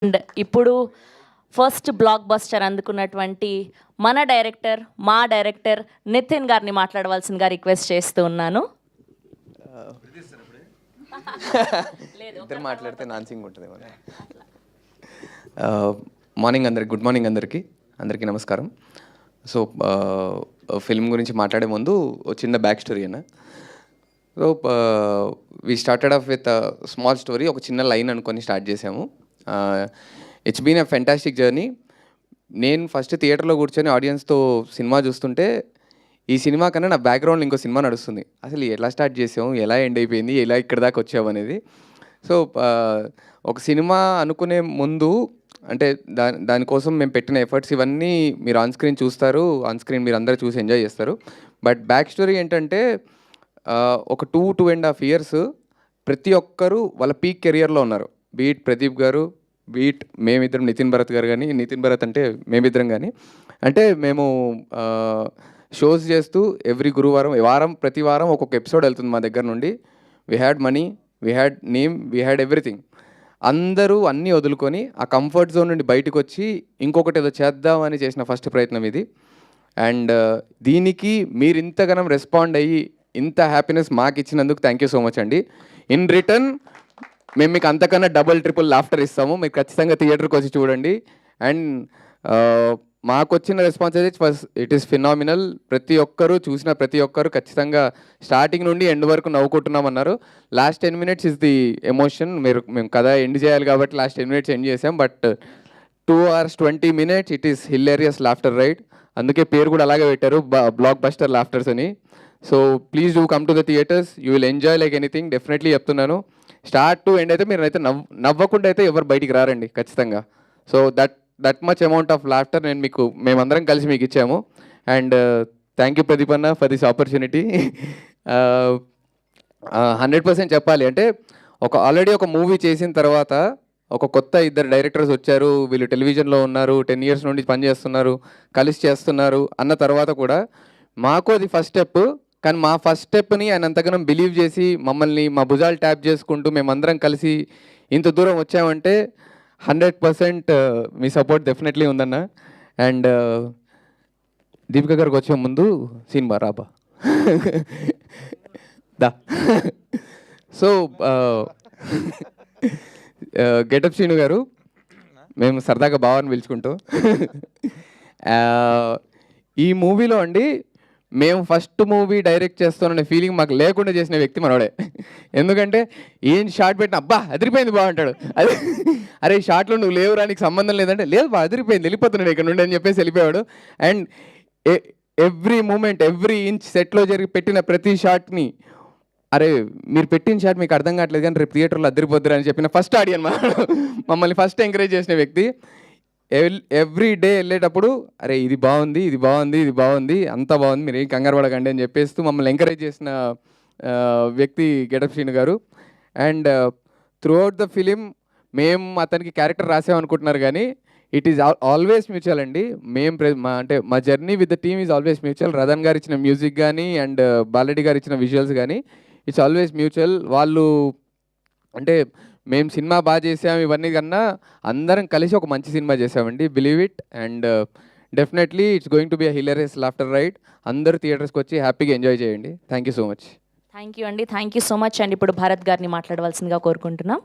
And ఇప్పుడు first block buster అందుకున్నటువంటి మన director మా డైరెక్టర్ నితిన్ గారిని మాట్లాడవలసిందిగా రిక్వెస్ట్ చేస్తూ ఉన్నాను. ఇద్దరు మాట్లాడితే నాన్సింగ్ ఉంటుంది. గుడ్ మార్నింగ్ అందరికీ నమస్కారం. సో ఫిల్మ్ గురించి మాట్లాడే ముందు ఒక చిన్న బ్యాక్ స్టోరీ అన్న. So we started off with small story, ఒక చిన్న లైన్ అనుకొని స్టార్ట్ చేసాము. It's been a fantastic journey. నేను ఫస్ట్ థియేటర్లో కూర్చొని ఆడియన్స్తో సినిమా చూస్తుంటే ఈ సినిమా కన్నా నా బ్యాక్గ్రౌండ్లో ఇంకో సినిమా నడుస్తుంది. అసలు ఎలా స్టార్ట్ చేసాము, ఎలా ఎండ్ అయిపోయింది, ఎలా ఇక్కడ దాకా వచ్చాము అనేది. సో ఒక సినిమా అనుకునే ముందు అంటే దానికోసం మేము పెట్టిన ఎఫర్ట్స్ ఇవన్నీ మీరు ఆన్ స్క్రీన్ చూస్తారు, ఆన్ స్క్రీన్ మీరు అందరూ చూసి ఎంజాయ్ చేస్తారు. బట్ బ్యాక్ స్టోరీ ఏంటంటే ఒక 2.5 years ప్రతి ఒక్కరూ వాళ్ళ పీక్ కెరియర్లో ఉన్నారు. బీట్ ప్రదీప్ గారు, బీట్ మేమిద్దరం, నితిన్ భరత్ గారు కానీ, నితిన్ భరత్ అంటే మేమిద్దరం కానీ, అంటే మేము షోస్ చేస్తూ ఎవ్రీ గురువారం ప్రతి వారం ఒక్కొక్క ఎపిసోడ్ వెళ్తుంది మా దగ్గర నుండి. We had money, we had name, we had everything. అందరూ అన్నీ వదులుకొని ఆ కంఫర్ట్ జోన్ నుండి బయటకు వచ్చి ఇంకొకటి ఏదో చేద్దామని చేసిన ఫస్ట్ ప్రయత్నం ఇది. అండ్ దీనికి మీరు ఇంతగానం రెస్పాండ్ అయ్యి ఇంత హ్యాపీనెస్ మాకు ఇచ్చినందుకు థ్యాంక్ యూ సో మచ్ అండి. ఇన్ రిటర్న్ మేము మీకు అంతకన్నా డబుల్ ట్రిపుల్ లాఫ్టర్ ఇస్తాము. మీరు ఖచ్చితంగా థియేటర్కి వచ్చి చూడండి. అండ్ మాకు వచ్చిన రెస్పాన్స్ అయితే ఇట్ ఈస్ ఫినామినల్. ప్రతి ఒక్కరూ చూసిన ప్రతి ఒక్కరు ఖచ్చితంగా స్టార్టింగ్ నుండి ఎండ్ వరకు నవ్వుకుంటున్నామన్నారు. Last 10 minutes is the emotion. మేము కథ ఎండ్ చేయాలి కాబట్టి లాస్ట్ 10 minutes ఎండ్ చేసాం. But 2 hours 20 minutes it is hilarious laughter ride. అందుకే పేరు కూడా అలాగే పెట్టారు, బ్లాక్ బస్టర్ లాఫ్టర్స్ అని. So please do come to the theatres, you will enjoy like anything. Definitely చెప్తున్నాను. స్టార్ట్ టు ఎండ్ అయితే మీరు అయితే నవ్వకుండా అయితే ఎవరు బయటికి రారండి ఖచ్చితంగా. So that much amount of laughter మేమందరం కలిసి మీకు ఇచ్చాము. అండ్ థ్యాంక్ యూ ప్రదీప్ అన్న ఫర్ దిస్ ఆపర్చునిటీ. 100% చెప్పాలి అంటే ఆల్రెడీ ఒక మూవీ చేసిన తర్వాత ఒక కొత్త 2 డైరెక్టర్స్ వచ్చారు, వీళ్ళు టెలివిజన్లో ఉన్నారు, 10 years నుండి పనిచేస్తున్నారు, కలిసి చేస్తున్నారు అన్న తర్వాత కూడా మాకు అది ఫస్ట్ స్టెప్. కానీ మా ఫస్ట్ స్టెప్ని ఆయన అంతగానం బిలీవ్ చేసి మమ్మల్ని మా భుజాలు ట్యాప్ చేసుకుంటూ మేమందరం కలిసి ఇంత దూరం వచ్చామంటే 100% మీ సపోర్ట్ డెఫినెట్లీ ఉందన్న. అండ్ దీపిక గారికి వచ్చే ముందు సినిమా రాబా దా. సో గెటప్ శ్రీను గారు, మేము సరదాగా బావని పిలుచుకుంటూ ఈ మూవీలో అండి మేము ఫస్ట్ మూవీ డైరెక్ట్ చేస్తాననే ఫీలింగ్ మాకు లేకుండా చేసిన వ్యక్తి మనోడే. ఎందుకంటే ఏం షార్ట్ పెట్టిన అబ్బా అదిరిపోయింది బాగుంటాడు, అది అరే షార్ట్లో నువ్వు లేవురా నీకు సంబంధం లేదంటే లేదు బా అదిరిపోయింది వెళ్ళిపోతున్నాడు ఇక్కడ నుండి అని చెప్పేసి వెళ్ళిపోయాడు. And every moment every inch సెట్లో పెట్టిన ప్రతి షాట్ని అరే మీరు పెట్టిన షాట్ మీకు అర్థం కావట్లేదు కానీ రేపు థియేటర్లో అదిరిపోద్దురు అని చెప్పిన ఫస్ట్ ఆడియన్ మమ్మల్ని ఫస్ట్ ఎంకరేజ్ చేసిన వ్యక్తి. ఎవ్రీ డే వెళ్ళేటప్పుడు అరే ఇది బాగుంది ఇది బాగుంది ఇది బాగుంది అంతా బాగుంది మీరు ఏం కంగారు పడకండి అని చెప్పేస్తూ మమ్మల్ని ఎంకరేజ్ చేసిన వ్యక్తి గెటప్ శ్రీను గారు. And through out the film మేము అతనికి క్యారెక్టర్ రాసామనుకుంటున్నారు కానీ ఇట్ ఈజ్ ఆల్వేస్ మ్యూచువల్ అండి. మా journey with the team is always mutual. Radan గారు ఇచ్చిన మ్యూజిక్ కానీ అండ్ బాలరెడ్డి గారు ఇచ్చిన విజువల్స్ కానీ ఇట్స్ ఆల్వేస్ మ్యూచువల్. వాళ్ళు అంటే మేము సినిమా బాగా చేసాము ఇవన్నీ కన్నా అందరం కలిసి ఒక మంచి సినిమా చేసామండి, believe it. And definitely it's going to be a hilarious laughter ride. అందరూ థియేటర్స్కి వచ్చి హ్యాపీగా ఎంజాయ్ చేయండి. Thank you so much. Thank you అండి, థ్యాంక్ యూ సో మచ్ అండి. ఇప్పుడు భారత్ గారిని మాట్లాడవలసిందిగా కోరుకుంటున్నాం.